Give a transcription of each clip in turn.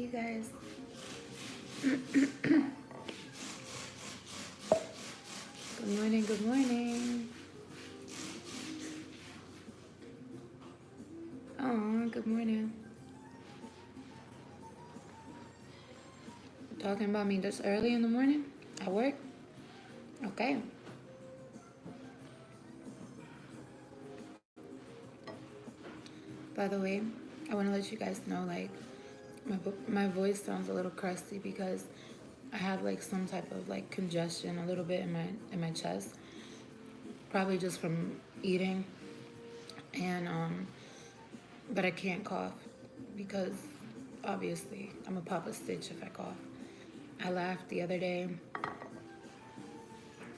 you guys. Good morning, good morning. Oh, good morning. Talking about me this early in the morning at work? Okay. By the way, I want to let you guys know, like, my voice sounds a little crusty because I have like some type of like congestion a little bit in my chest, probably just from eating, and but I can't cough because obviously I'm a pop a stitch if I cough. I laughed the other day.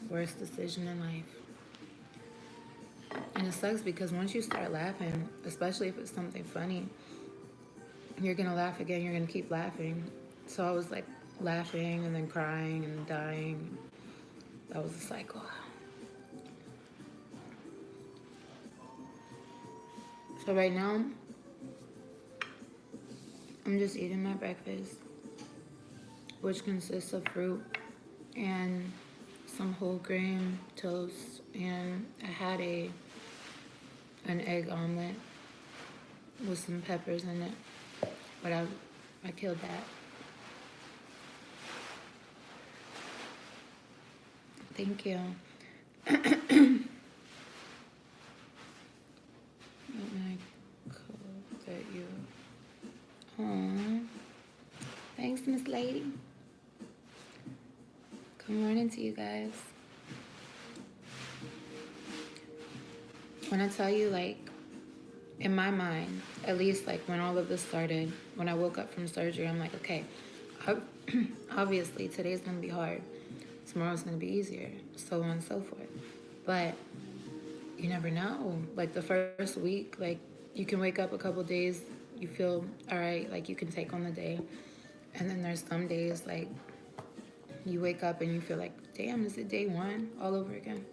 Worst decision in life. And it sucks because once you start laughing, especially if it's something funny, you're gonna laugh again, you're gonna keep laughing. So I was like laughing and then crying and dying. That was a cycle. So right now, I'm just eating my breakfast, which consists of fruit and some whole grain toast, and I had an egg omelet with some peppers in it, but I killed that. Thank you. Let me cook that you. Aww. Thanks, Miss Lady. Good morning to you guys. When I tell you, like, in my mind, at least like when all of this started, when I woke up from surgery, I'm like, okay, obviously today's gonna be hard. Tomorrow's gonna be easier, so on and so forth. But you never know. Like the first week, like you can wake up a couple days, you feel all right, like you can take on the day. And then there's some days like you wake up and you feel like, damn, is it day one all over again?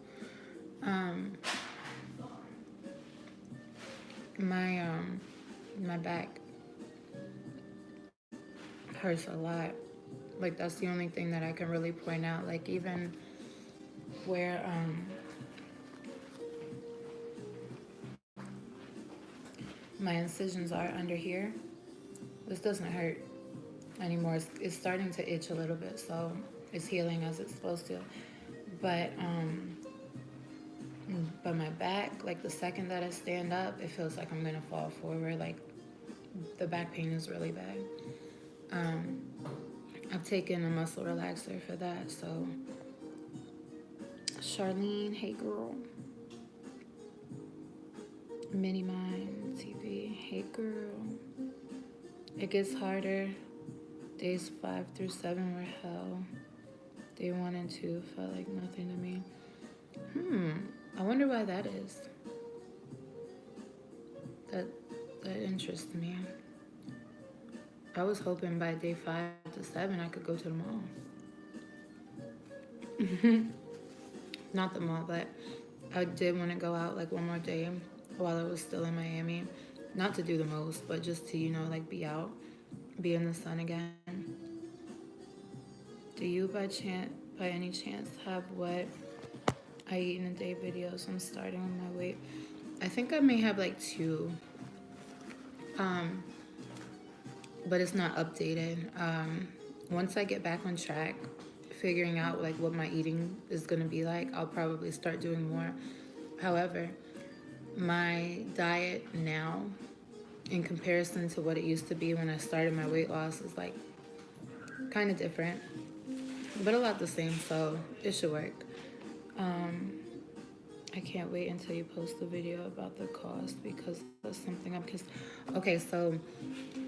My back hurts a lot. Like that's the only thing that I can really point out. Like even where my incisions are under here, this doesn't hurt anymore. It's starting to itch a little bit, so it's healing as it's supposed to. But my back, like the second that I stand up, it feels like I'm gonna fall forward. Like the back pain is really bad. I've taken a muscle relaxer for that. So Charlene, hey girl. Mini Mind TV, hey girl. It gets harder. Days 5 through 7 were hell. Day 1 and 2 felt like nothing to me. I wonder why that is. That interests me. I was hoping by day 5 to 7 I could go to the mall. Not the mall, but I did want to go out like one more day while I was still in Miami. Not to do the most, but just to, like be out, be in the sun again. Do you by any chance have what I eat in a day videos? I'm starting with my weight. I think I may have like 2. But it's not updated. Once I get back on track, figuring out like what my eating is gonna be like, I'll probably start doing more. However, my diet now, in comparison to what it used to be when I started my weight loss, is like kind of different, but a lot the same, so it should work. I can't wait until you post the video about the cost because that's something I'm kissed. Okay, so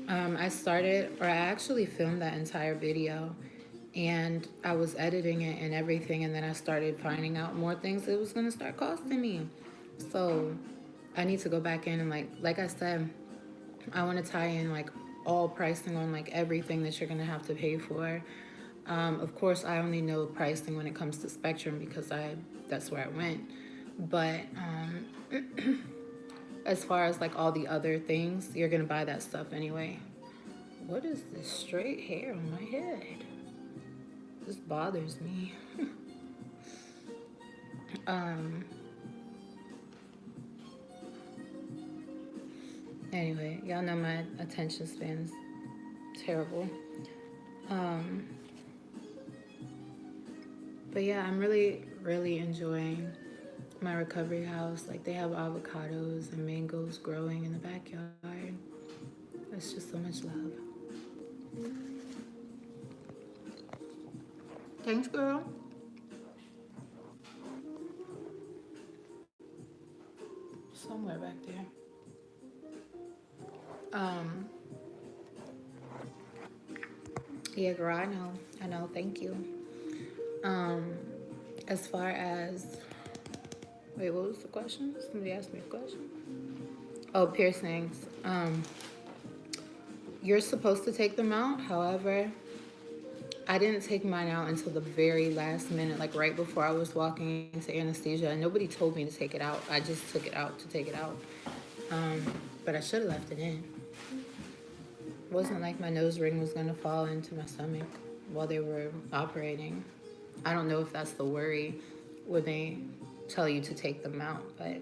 I actually filmed that entire video and I was editing it and everything, and then I started finding out more things it was gonna start costing me. So I need to go back in and like I said, I want to tie in like all pricing on like everything that you're gonna have to pay for. Of course, I only know pricing when it comes to Spectrum because that's where I went. But as far as like all the other things, you're gonna buy that stuff anyway. What is this straight hair on my head? This bothers me. um, anyway, y'all know my attention span is terrible. Um, but yeah, I'm really, really enjoying my recovery house. Like, they have avocados and mangoes growing in the backyard. It's just so much love. Thanks, girl. Somewhere back there. Um, yeah, girl, I know. I know. Thank you. Um, as far as, wait, what was the question? Somebody asked me a question. Oh, piercings. You're supposed to take them out. However, I didn't take mine out until the very last minute, like right before I was walking into anesthesia. And nobody told me to take it out. I just took it out to take it out. But I should have left it in. It wasn't like my nose ring was going to fall into my stomach while they were operating. I don't know if that's the worry when they tell you to take them out, but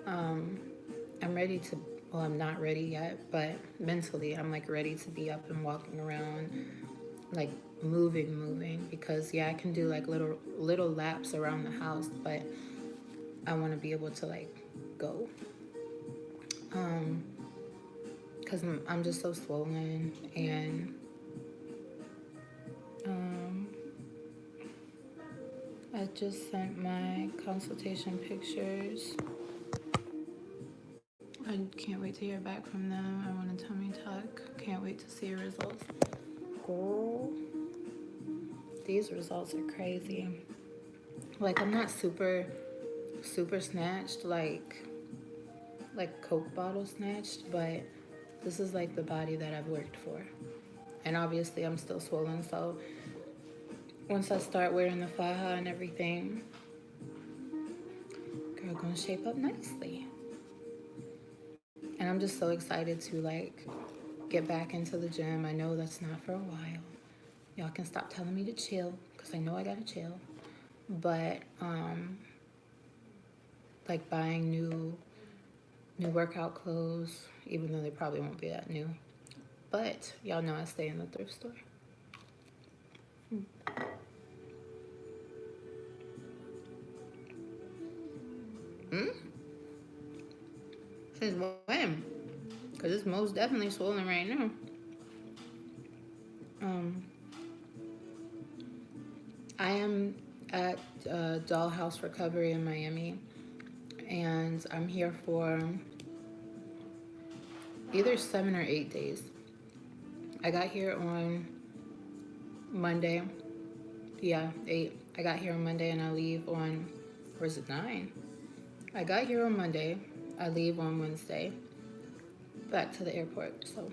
I'm ready to, well, I'm not ready yet, but mentally I'm like ready to be up and walking around, like moving, because yeah, I can do like little laps around the house, but I want to be able to like go. Because I'm just so swollen, and I just sent my consultation pictures. I can't wait to hear back from them. I want a tummy tuck. Can't wait to see your results. Girl, these results are crazy. Like, I'm not super snatched, like Coke bottle snatched, but this is like the body that I've worked for. And obviously I'm still swollen, so once I start wearing the faja and everything, girl, gonna shape up nicely. And I'm just so excited to like get back into the gym. I know that's not for a while. Y'all can stop telling me to chill, because I know I gotta chill. But like buying new workout clothes, even though they probably won't be that new. But y'all know I stay in the thrift store. Since when? Because it's most definitely swollen right now. I am at Dollhouse Recovery in Miami, and I'm here for either 7 or 8 days. I got here on Monday. Yeah, 8. I got here on Monday and I leave on, or is it 9? I got here on Monday. I leave on Wednesday. Back to the airport, so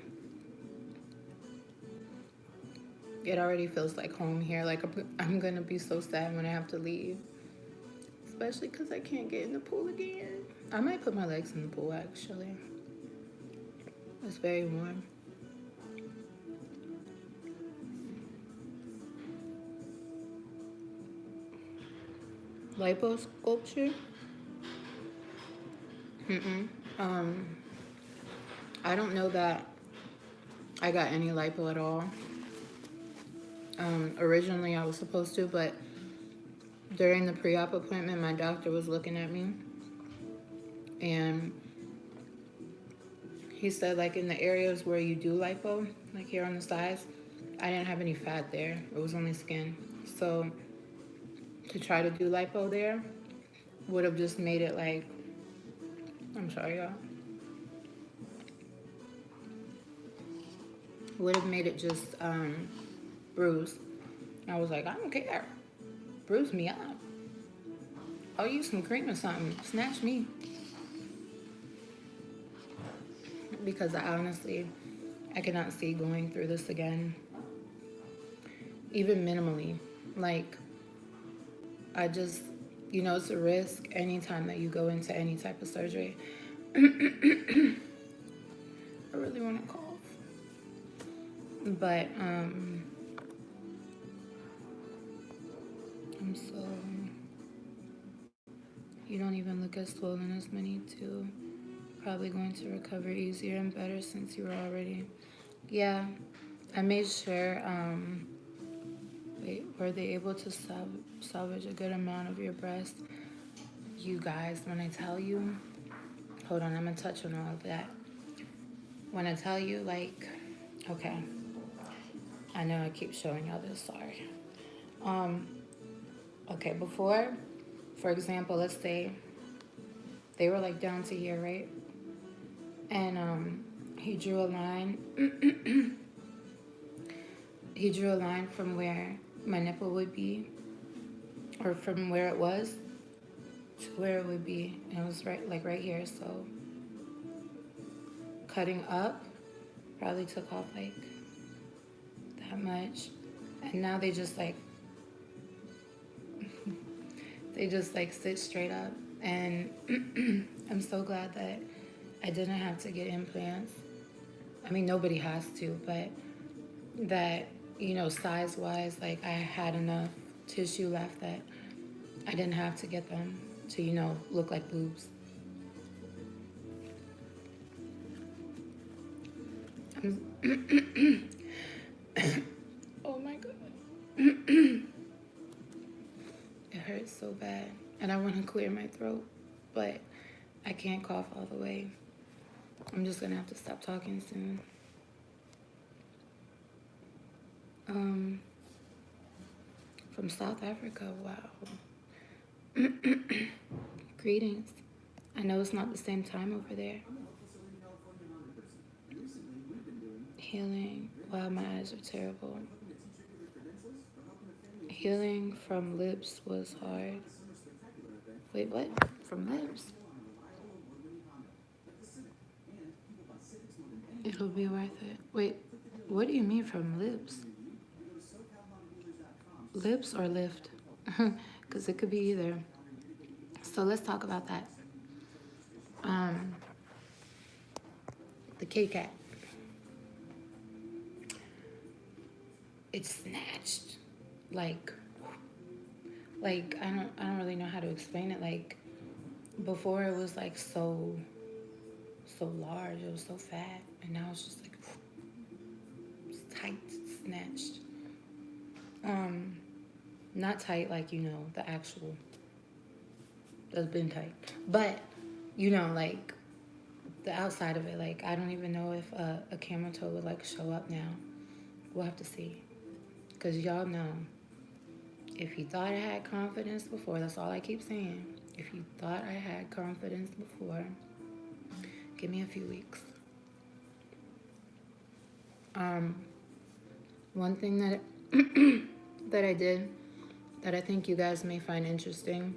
it already feels like home here. Like, I'm gonna be so sad when I have to leave, especially because I can't get in the pool again. I might put my legs in the pool, actually. It's very warm. Liposculpture? I don't know that I got any lipo at all. Originally I was supposed to, but during the pre-op appointment, my doctor was looking at me, and he said, like, in the areas where you do lipo, like here on the sides, I didn't have any fat there. It was only skin. So to try to do lipo there would have just made it like, I'm sorry, y'all. Would have made it just bruise. I was like, I don't care. Bruise me up. I'll use some cream or something. Snatch me. Because I cannot see going through this again. Even minimally. Like, I just, it's a risk anytime that you go into any type of surgery. I really want to cough. But I'm so, you don't even look as swollen as many too. Probably going to recover easier and better since you were already. Yeah, I made sure, wait, were they able to salvage a good amount of your breast? You guys, when I tell you, hold on, I'm gonna touch on all of that. When I tell you, like, okay, I know I keep showing y'all this, sorry. Um, okay, before, for example, let's say they were like down to here, right? And he drew a line. He drew a line from where my nipple would be, or from where it was to where it would be, and it was right here. So cutting up probably took off like that much, and now they just like sit straight up, and I'm so glad that I didn't have to get implants. I mean, nobody has to, but that, you know, size wise, like I had enough tissue left that I didn't have to get them to, you know, look like boobs. Oh my god. It hurts so bad. And I want to clear my throat, but I can't cough all the way. I'm just gonna have to stop talking soon. From South Africa, wow. Greetings. I know it's not the same time over there. Healing, wow, my eyes are terrible. Healing from lips was hard. Wait, what? From lips? It'll be worth it. Wait, what do you mean from lips? Lips or lift? Because it could be either. So let's talk about that. The Kit Kat. It snatched. Like I don't really know how to explain it. Like before it was like so large, it was so fat, and now it's just like it's tight, snatched. Not tight like, you know, the actual that's been tight, but you know, like the outside of it. Like I don't even know if a camera toe would like show up now. We'll have to see, because y'all know, if you thought I had confidence before, that's all I keep saying. If you thought I had confidence before, give me a few weeks. One thing that that I did that I think you guys may find interesting.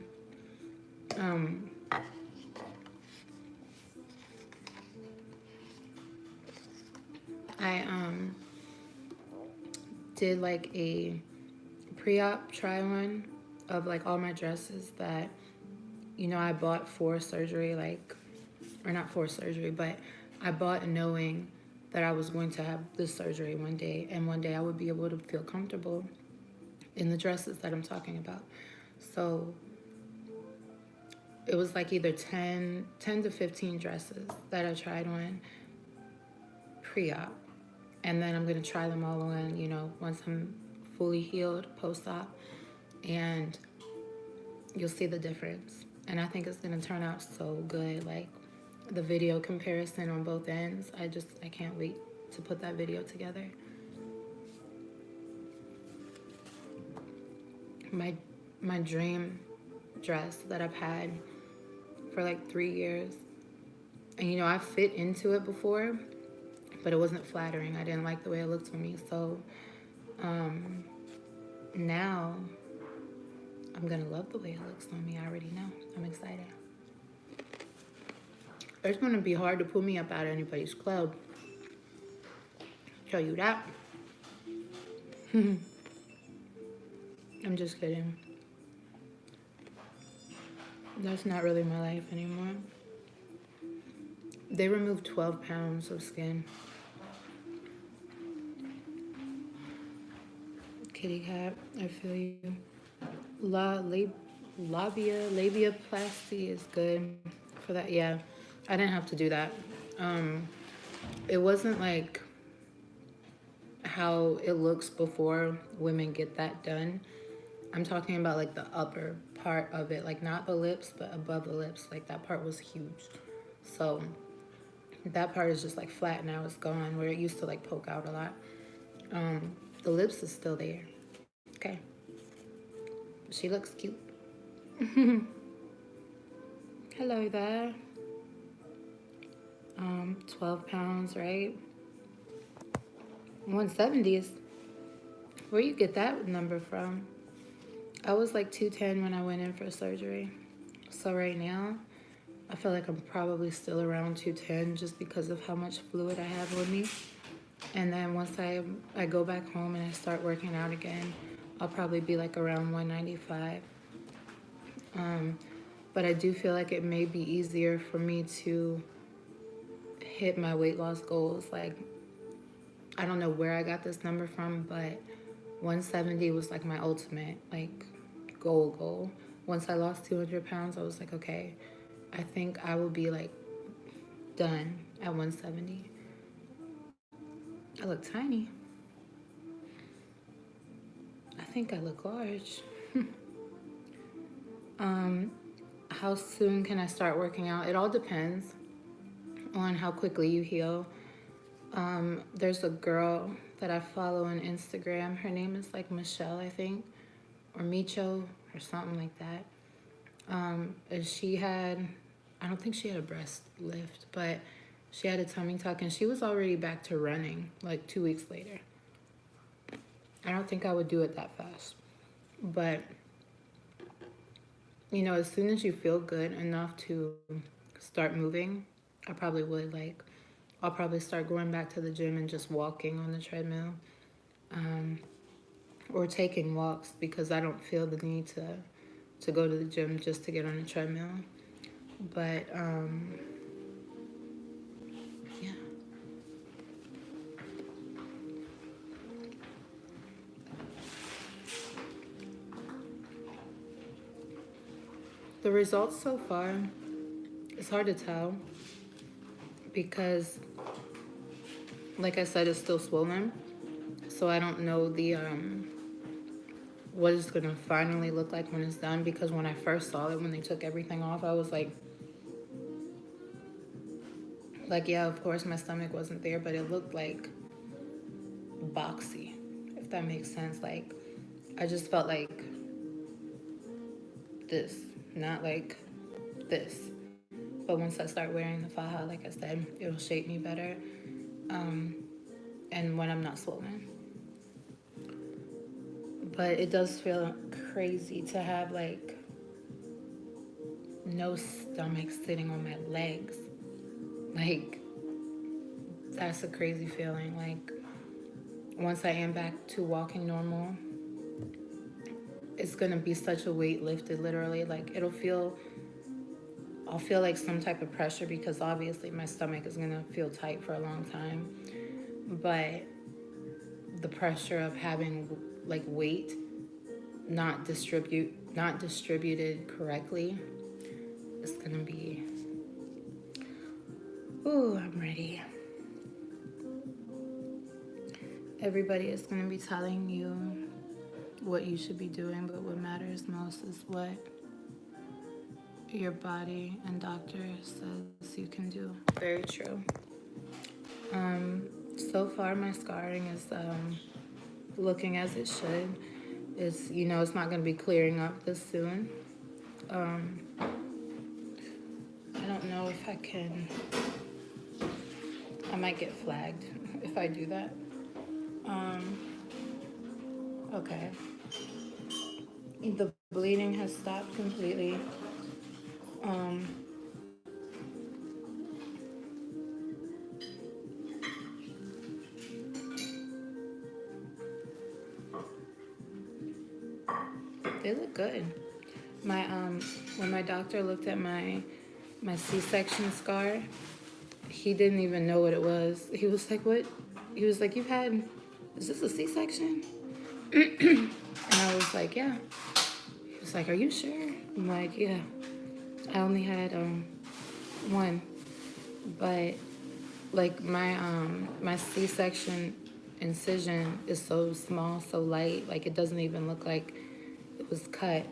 I did like a pre-op try on of like all my dresses that, you know, I bought for surgery, like, or not for surgery, but I bought knowing that I was going to have this surgery one day, and one day I would be able to feel comfortable in the dresses that I'm talking about. So it was like either 10 to 15 dresses that I tried on pre-op. And then I'm going to try them all on, you know, once I'm fully healed post-op. And you'll see the difference. And I think it's going to turn out so good. Like the video comparison on both ends. I can't wait to put that video together. My dream dress that I've had for like 3 years. And you know, I fit into it before, but it wasn't flattering. I didn't like the way it looked on me. So now I'm gonna love the way it looks on me. I already know. I'm excited. It's gonna be hard to pull me up out of anybody's club. Tell you that. I'm just kidding. That's not really my life anymore. They removed 12 pounds of skin. kitty cat. I feel you. Labiaplasty is good for that. Yeah, I didn't have to do that. It wasn't like how it looks before women get that done. I'm talking about like the upper part of it, like not the lips, but above the lips. Like that part was huge. So that part is just like flat now. It's gone where it used to like poke out a lot. The lips is still there. Okay. She looks cute. Hello there. 12 pounds, right? 170s. Where you get that number from? I was like 210 when I went in for surgery. So right now, I feel like I'm probably still around 210 just because of how much fluid I have with me. And then once I go back home and I start working out again, I'll probably be like around 195. But I do feel like it may be easier for me to hit my weight loss goals. Like, I don't know where I got this number from, but 170 was like my ultimate, like, goal. Once I lost 200 pounds, I was like, okay, I think I will be like done at 170. I look tiny. I think I look large. How soon can I start working out? It all depends on how quickly you heal. There's a girl that I follow on Instagram. Her name is like Michelle, I think, or Micho or something like that. And she had, I don't think she had a breast lift, but she had a tummy tuck and she was already back to running like 2 weeks later. I don't think I would do it that fast, but you know, as soon as you feel good enough to start moving, I probably would. Like, I'll probably start going back to the gym and just walking on the treadmill, or taking walks because I don't feel the need to go to the gym just to get on the treadmill. But yeah. The results so far, it's hard to tell because, like I said, it's still swollen. So I don't know the what it's gonna finally look like when it's done. Because when I first saw it, when they took everything off, I was like, yeah, of course my stomach wasn't there, but it looked like boxy, if that makes sense. Like, I just felt like this, not like this. But once I start wearing the faja, like I said, it'll shape me better. And when I'm not swollen. But it does feel crazy to have like no stomach sitting on my legs. Like, that's a crazy feeling. Like, once I am back to walking normal, it's gonna be such a weight lifted, literally. Like, I'll feel like some type of pressure because obviously my stomach is gonna feel tight for a long time. But the pressure of having like weight not distributed correctly, it's gonna be, ooh, I'm ready. Everybody is gonna be telling you what you should be doing, but what matters most is what your body and doctor says you can do. Very true. So far my scarring is looking as it should. It's, you know, it's not going to be clearing up this soon. I don't know if I can. I might get flagged if I do that. Okay. The bleeding has stopped completely. They look good. My when my doctor looked at my C-section scar, he didn't even know what it was. He was like, "What?" He was like, "Is this a C-section?" And I was like, yeah. He was like, are you sure? I'm like, yeah. I only had one, but like my C-section incision is so small, so light, like it doesn't even look like it was cut.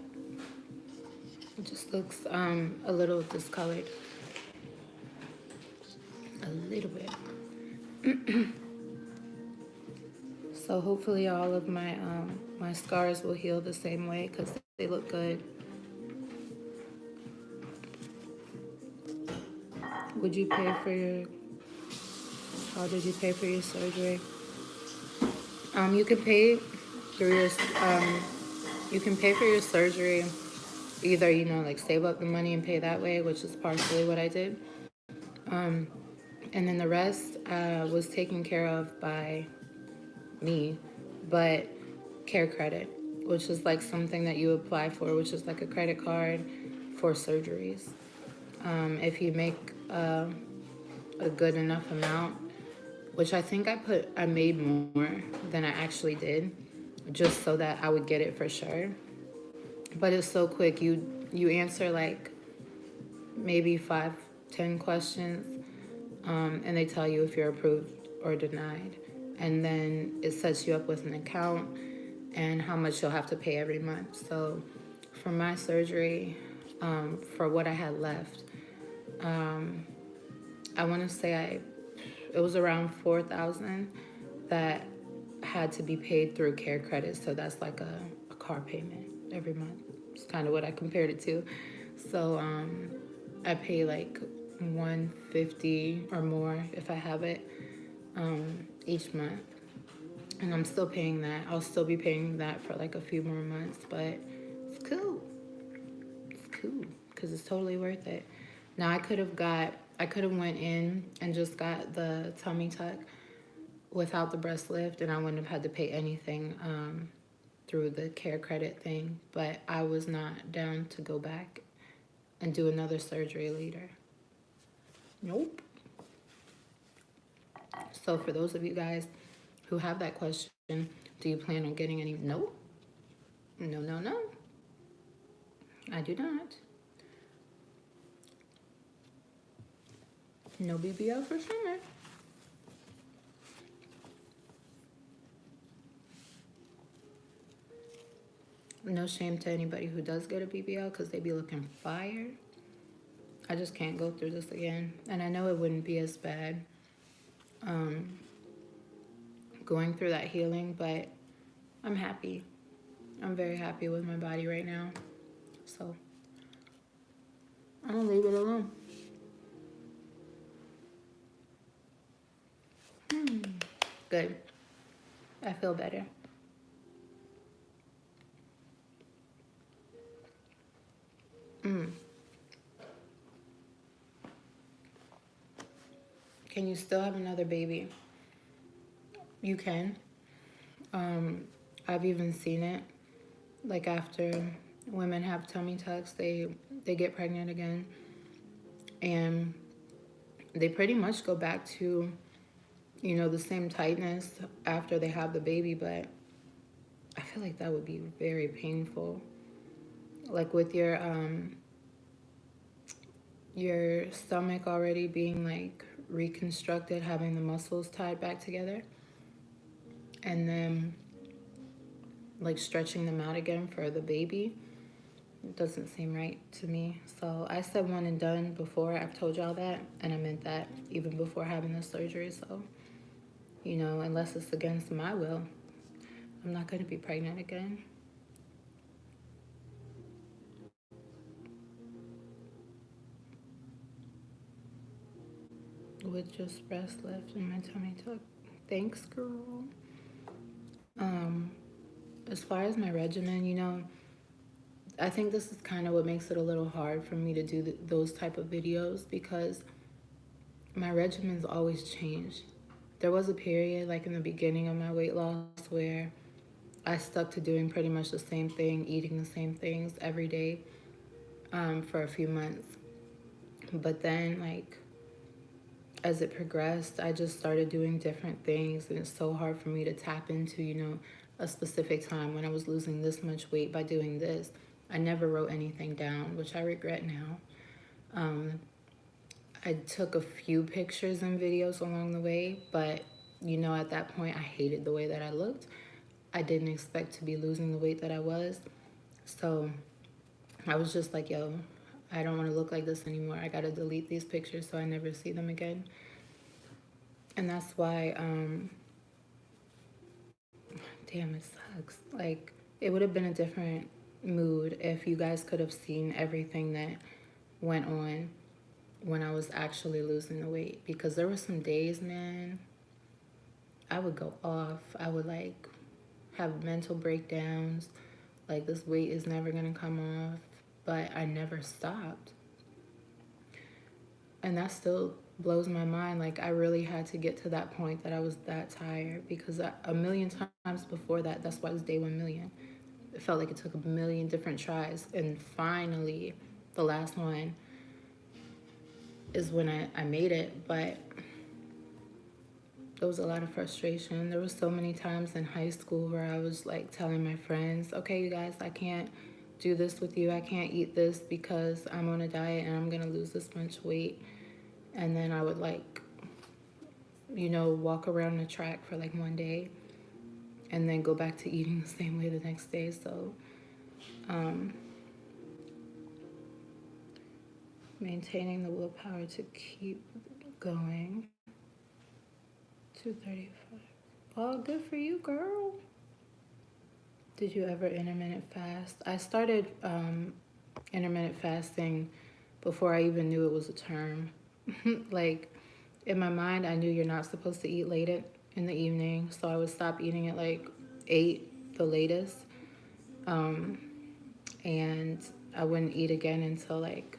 It just looks a little discolored, a little bit. So hopefully all of my scars will heal the same way because they look good. Would you pay for your? How did you pay for your surgery? You can pay through your you can pay for your surgery. Either like save up the money and pay that way, which is partially what I did, and then the rest was taken care of by me, but care credit, which is like something that you apply for, which is like a credit card for surgeries. If you make a good enough amount, which I think I made more than I actually did, just so that I would get it for sure. But it's so quick. You answer like maybe 5, 10 questions, and they tell you if you're approved or denied. And then it sets you up with an account and how much you'll have to pay every month. So for my surgery, for what I had left, I want to say it was around 4,000 that had to be paid through care credit. So that's like a car payment every month. It's kind of what I compared it to. So I pay like 150 or more if I have it each month, and I'm still paying that. I'll still be paying that for like a few more months, but it's cool. It's cool because it's totally worth it. Now I could have went in and just got the tummy tuck without the breast lift, and I wouldn't have had to pay anything through the care credit thing. But I was not down to go back and do another surgery later. Nope. So for those of you guys who have that question, do you plan on getting any? Nope. No, no, no. I do not. No BBL for summer. No shame to anybody who does get a BBL because they be looking fire. I just can't go through this again. And I know it wouldn't be as bad going through that healing, but I'm happy. I'm very happy with my body right now. So I'm gonna leave it alone. Good. I feel better. Can you still have another baby? You can. I've even seen it. Like after women have tummy tucks, they get pregnant again, and they pretty much go back to the same tightness after they have the baby. But I feel like that would be very painful. Like with your stomach already being like reconstructed, having the muscles tied back together, and then like stretching them out again for the baby. It doesn't seem right to me. So I said one and done before. I've told y'all that, and I meant that even before having the surgery. So, unless it's against my will, I'm not going to be pregnant again. With just breast left and my tummy tuck. Thanks, girl. As far as my regimen, I think this is kind of what makes it a little hard for me to do those type of videos because my regimens always change. There was a period like in the beginning of my weight loss where I stuck to doing pretty much the same thing, eating the same things every day for a few months. But then like as it progressed, I just started doing different things, and it's so hard for me to tap into, a specific time when I was losing this much weight by doing this. I never wrote anything down, which I regret now. I took a few pictures and videos along the way, but you know, at that point, I hated the way that I looked. I didn't expect to be losing the weight that I was. So I was just like, yo, I don't want to look like this anymore. I got to delete these pictures so I never see them again. And that's why, damn, it sucks. Like, it would have been a different mood if you guys could have seen everything that went on when I was actually losing the weight. Because there were some days, man, I would go off. I would like have mental breakdowns. Like, this weight is never gonna come off. But I never stopped. And that still blows my mind. Like, I really had to get to that point that I was that tired, because a million times before that, that's why it was day 1 million. It felt like it took a million different tries. And finally, the last one is when I made it. But there was a lot of frustration. There was so many times in high school where I was like telling my friends, okay, you guys, I can't do this with you. I can't eat this because I'm on a diet and I'm gonna lose this much weight. And then I would like, you know, walk around the track for like one day and then go back to eating the same way the next day. So maintaining the willpower to keep going. 2:35. Oh, good for you, girl. Did you ever intermittent fast? I started intermittent fasting before I even knew it was a term. Like, in my mind, I knew you're not supposed to eat late in the evening, so I would stop eating at like 8, the latest, and I wouldn't eat again until like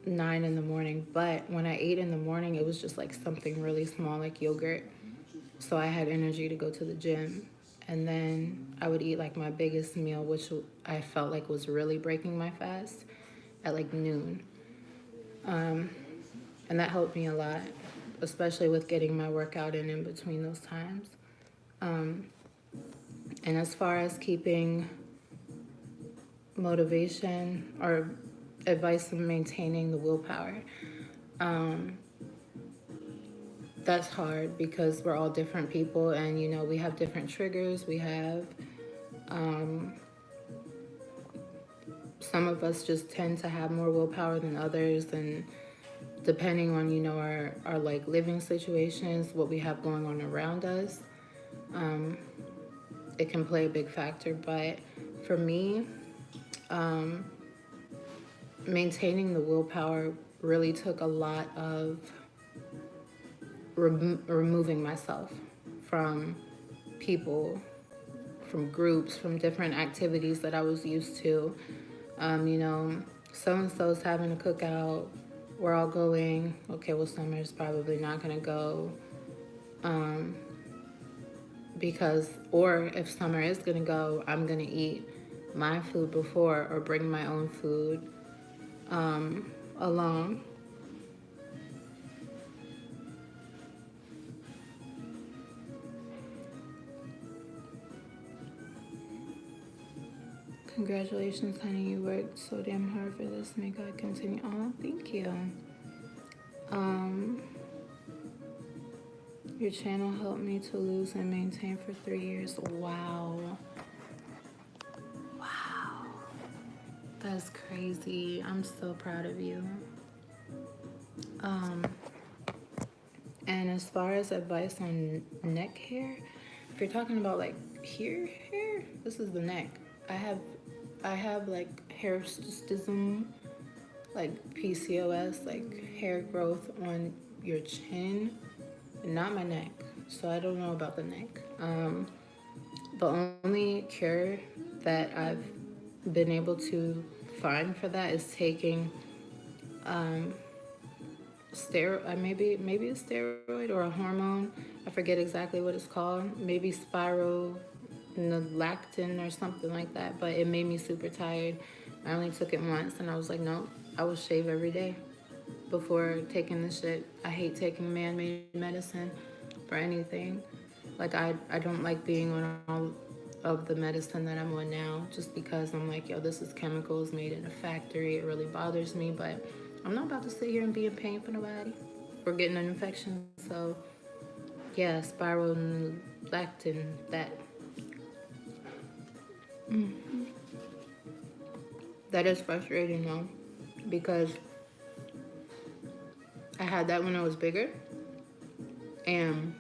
9 in the morning. But when I ate in the morning, it was just like something really small, like yogurt, so I had energy to go to the gym. And then I would eat like my biggest meal, which I felt like was really breaking my fast, at like noon. And that helped me a lot, especially with getting my workout in between those times. And as far as keeping motivation or advice on maintaining the willpower, that's hard because we're all different people, and you know, we have different triggers. We have some of us just tend to have more willpower than others, and depending on, you know, our like living situations, what we have going on around us, it can play a big factor. But for me, maintaining the willpower really took a lot of removing myself from people, from groups, from different activities that I was used to. You know, so-and-so's having a cookout, we're all going. Okay, well, Summer's probably not gonna go, because, or if Summer is gonna go, I'm gonna eat my food before or bring my own food along. Congratulations, honey. You worked so damn hard for this. May God continue. Oh, thank you. Your channel helped me to lose and maintain for 3 years. Wow. Wow. That's crazy. I'm so proud of you. And as far as advice on neck hair, if you're talking about like here hair, this is the neck. I have like hair cystism, like PCOS, like hair growth on your chin, not my neck. So I don't know about the neck. The only cure that I've been able to find for that is taking maybe a steroid or a hormone. I forget exactly what it's called. Maybe spirulactin or something like that. But it made me super tired. I only took it once, and I was like, nope, I will shave every day before taking this shit. I hate taking man-made medicine for anything. Like I don't like being on all of the medicine that I'm on now just because I'm like, yo, this is chemicals made in a factory. It really bothers me, but I'm not about to sit here and be in pain for nobody or getting an infection. So yeah, spiral and lactin, that is frustrating though, because I had that when I was bigger, and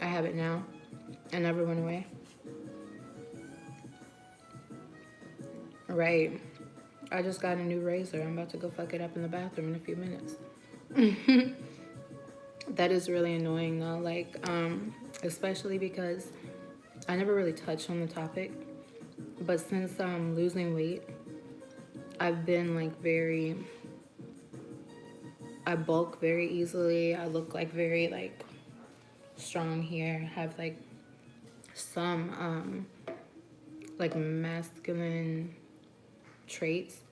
I have it now. It never went away. Right. I just got a new razor. I'm about to go fuck it up in the bathroom in a few minutes. That is really annoying though, like, especially because I never really touched on the topic, but since losing weight, I've been like I bulk very easily. I look like very like strong here. Have like some like masculine traits.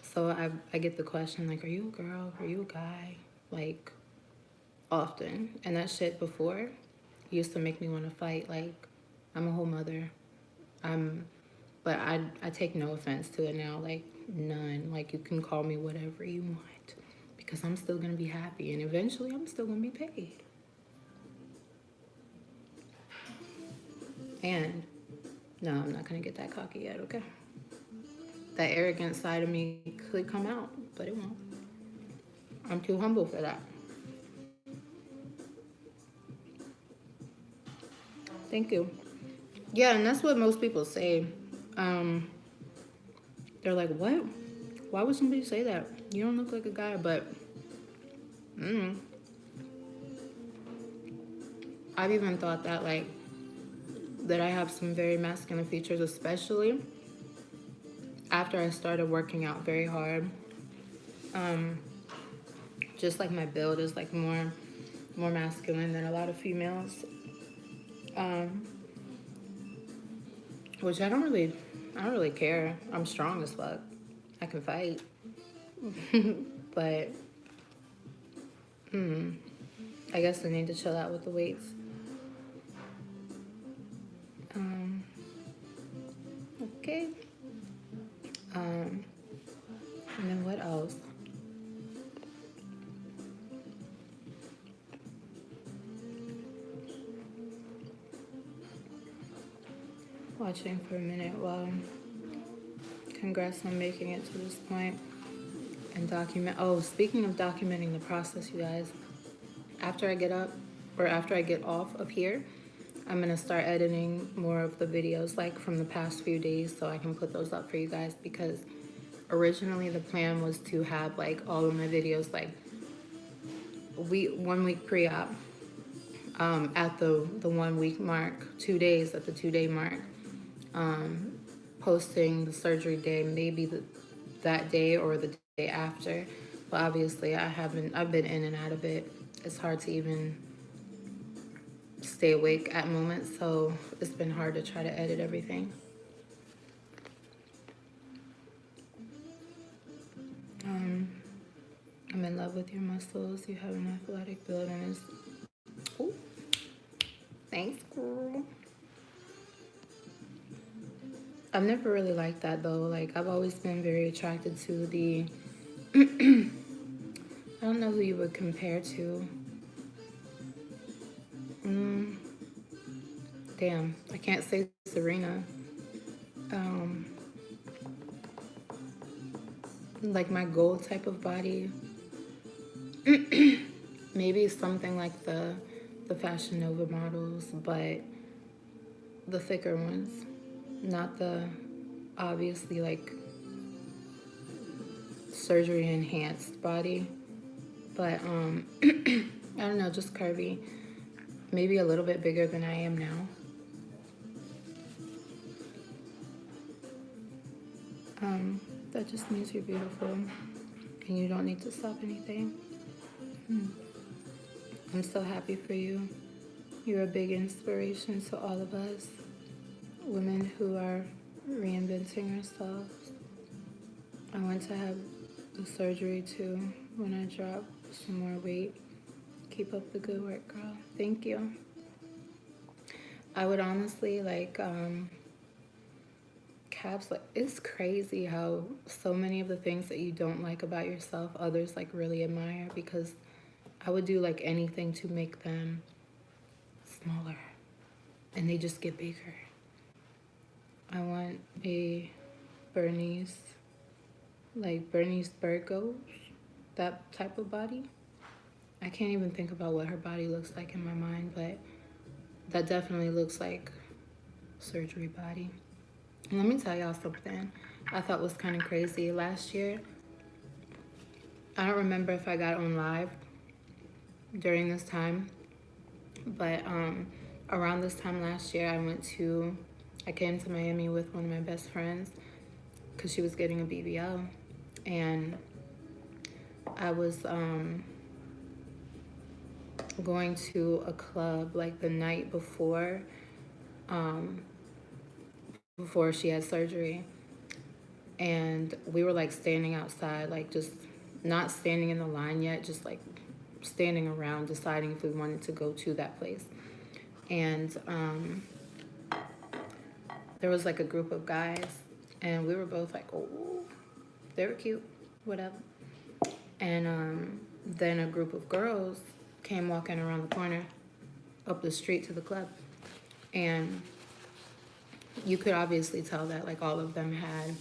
So I get the question like, are you a girl? Are you a guy? Like often, and that shit before used to make me want to fight. Like I'm a whole mother. I'm, but I take no offense to it now. Like none. Like you can call me whatever you want because I'm still gonna be happy, and eventually I'm still gonna be paid. And no, I'm not gonna get that cocky yet. Okay, that arrogant side of me could come out, but it won't. I'm too humble for that. Thank you. Yeah, and that's what most people say. Um, they're like, "What? Why would somebody say that? You don't look like a guy." But I've even thought that like that I have some very masculine features, especially after I started working out very hard. Um, just like my build is like more masculine than a lot of females, um, which I don't really care. I'm strong as fuck. I can fight, but I guess I need to chill out with the weights. Um, okay. Um, and then what else? Watching for a minute. Well, congrats on making it to this point and document. Oh, speaking of documenting the process, you guys, after I get up or after I get off of here, I'm gonna start editing more of the videos like from the past few days so I can put those up for you guys, because originally the plan was to have like all of my videos like 1 week pre-op, at the 1 week mark, 2 days at the 2 day mark, posting the surgery day, maybe that day or the day after. But obviously I've been in and out of it. It's hard to even stay awake at moments, so it's been hard to try to edit everything. Um, I'm in love with your muscles. You have an athletic build and it's... Ooh, thanks, girl. I've never really liked that though. Like I've always been very attracted to the... I don't know who you would compare to. Damn, I can't say Serena. Um, like my goal type of body. Maybe something like the Fashion Nova models, but the thicker ones, not the obviously like surgery enhanced body, but I don't know, just curvy, maybe a little bit bigger than I am now. That just means you're beautiful and you don't need to stop anything. I'm so happy for you. You're a big inspiration to all of us, women who are reinventing ourselves. I want to have the surgery too when I drop some more weight. Keep up the good work, girl. Thank you. I would honestly like caps, like it's crazy how so many of the things that you don't like about yourself others like really admire, because I would do like anything to make them smaller and they just get bigger. I want a Bernice, like Bernice Burgos, that type of body. I can't even think about what her body looks like in my mind, but that definitely looks like surgery body. And let me tell y'all something I thought was kind of crazy. Last year, I don't remember if I got on live during this time, but around this time last year, I came to Miami with one of my best friends because she was getting a BBL, and I was going to a club like the night before she had surgery, and we were like standing outside, like just not standing in the line yet, just like standing around deciding if we wanted to go to that place. And there was like a group of guys, and we were both like, oh, they were cute, whatever. And then a group of girls came walking around the corner up the street to the club, and you could obviously tell that like all of them had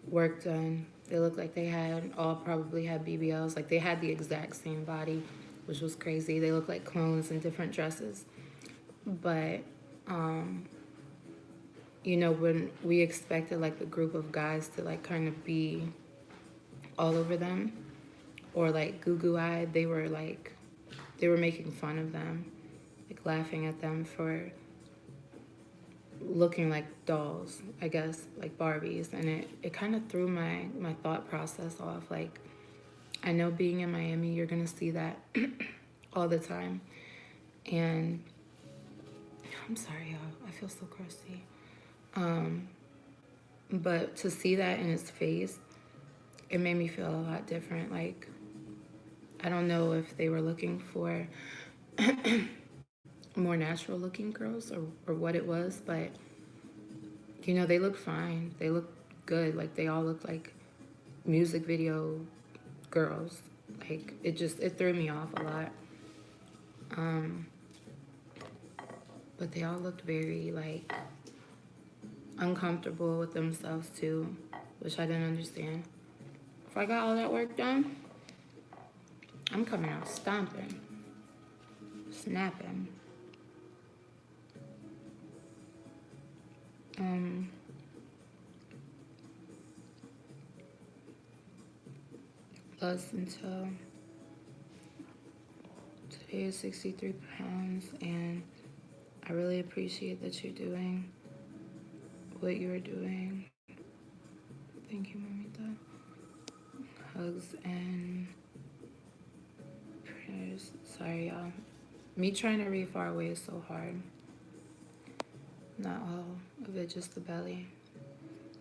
work done. They looked like they had all probably had BBLs. Like they had the exact same body, which was crazy. They looked like clones in different dresses. But you know, when we expected like the group of guys to like kind of be all over them or like goo-goo-eyed, they were making fun of them, like laughing at them for looking like dolls, I guess, like Barbies. And it kind of threw my thought process off. Like, I know being in Miami, you're going to see that all the time. And I'm sorry, y'all. I feel so crusty. But to see that in his face, it made me feel a lot different. Like, I don't know if they were looking for more natural looking girls or what it was, but you know, they look fine. They look good. Like they all look like music video girls. Like it threw me off a lot. But they all looked very like uncomfortable with themselves too, which I didn't understand. If I got all that work done, I'm coming out stomping, snapping. Plus until today is 63 pounds, and I really appreciate that you're doing what you're doing. Thank you, Mamita. Hugs and prayers. Sorry, y'all. Me trying to read far away is so hard. Not all of it, just the belly.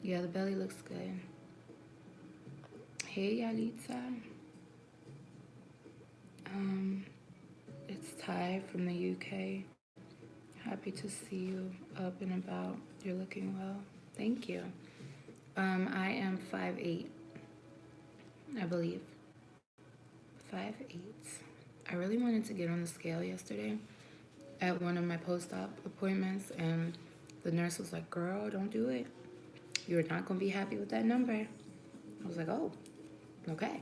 Yeah, the belly looks good. Hey, Yalitza. It's Ty from the UK. Happy to see you up and about. You're looking well. Thank you. I am 5'8", I believe. 5'8". I really wanted to get on the scale yesterday at one of my post-op appointments, and the nurse was like, girl, don't do it. You're not going to be happy with that number. I was like, oh, okay.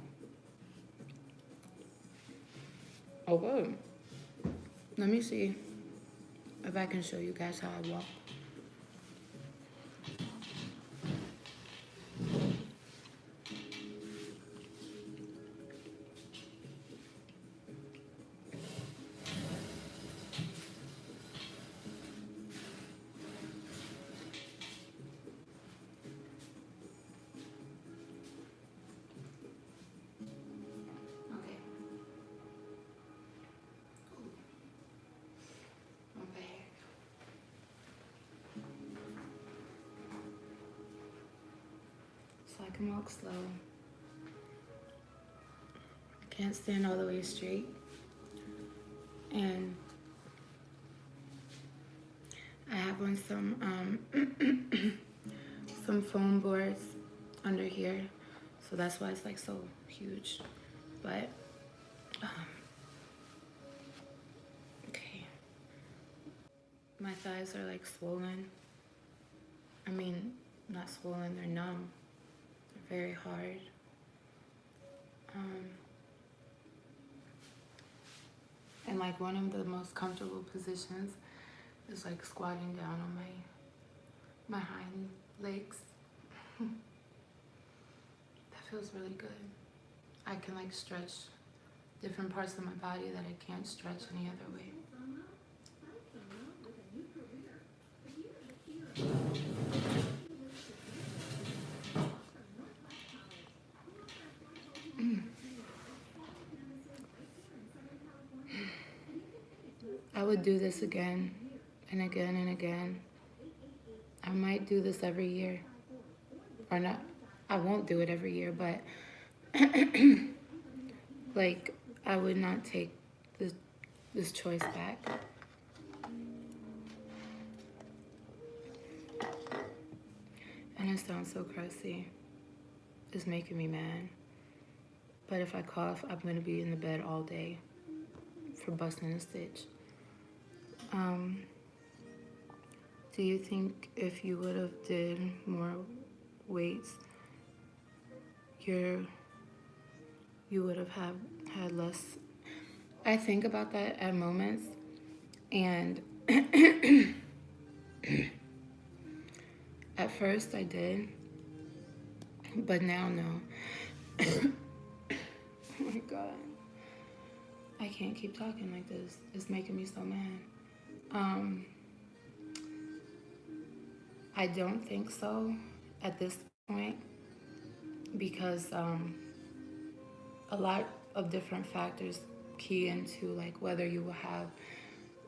Oh, good. Let me see if I can show you guys how I walk. So I can walk slow. I can't stand all the way straight. And I have on some foam boards under here, so that's why it's like so huge. But okay, my thighs are like swollen. I mean, not swollen, they're numb. They're very hard. And like one of the most comfortable positions is like squatting down on my hind legs. That feels really good. I can like stretch different parts of my body that I can't stretch any other way. I would do this again and again and again. I might do this every year. Or not, I won't do it every year, but like I would not take this choice back. And it sounds so crusty. It's making me mad. But if I cough, I'm gonna be in the bed all day for busting a stitch. Do you think if you would have did more weights, you would have had less? I think about that at moments, and at first I did, but now no. Oh my God. I can't keep talking like this. It's making me so mad. I don't think so at this point because a lot of different factors key into like whether you will have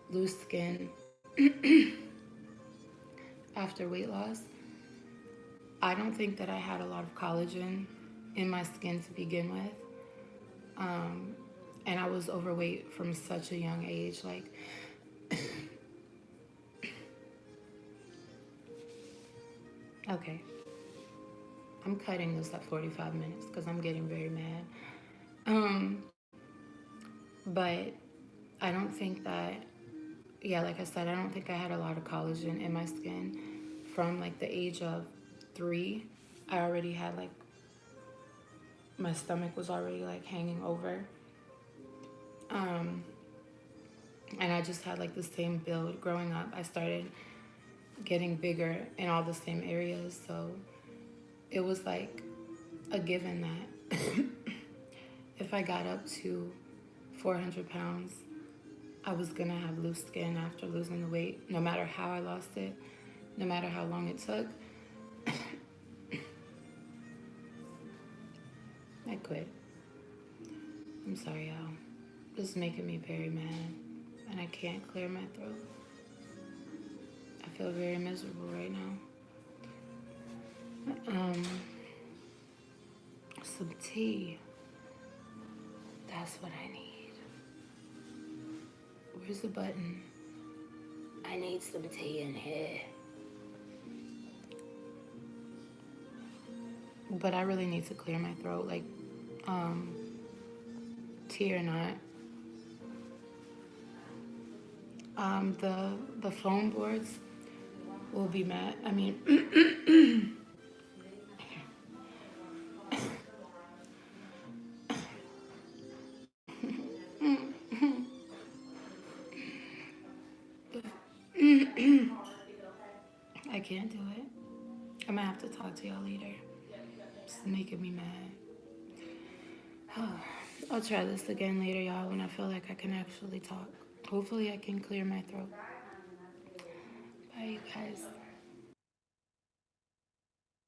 loose skin after weight loss. I don't think that I had a lot of collagen in my skin to begin with. And I was overweight from such a young age. Like, okay, I'm cutting this at 45 minutes because I'm getting very mad. But I don't think that, yeah, like I said, I don't think I had a lot of collagen in my skin. From like the age of 3, I already had like, my stomach was already like hanging over. And I just had like the same build growing up. I started getting bigger in all the same areas. So it was like a given that if I got up to 400 pounds, I was gonna have loose skin after losing the weight, no matter how I lost it, no matter how long it took. I quit. I'm sorry, y'all. This is making me very mad, and I can't clear my throat. I feel very miserable right now. Some tea. That's what I need. Where's the button? I need some tea in here. But I really need to clear my throat, like, tea or not. The foam boards will be mad. I mean, I can't do it. I'm gonna have to talk to y'all later. It's making me mad. I'll try this again later, y'all, when I feel like I can actually talk. Hopefully I can clear my throat. Bye, you guys.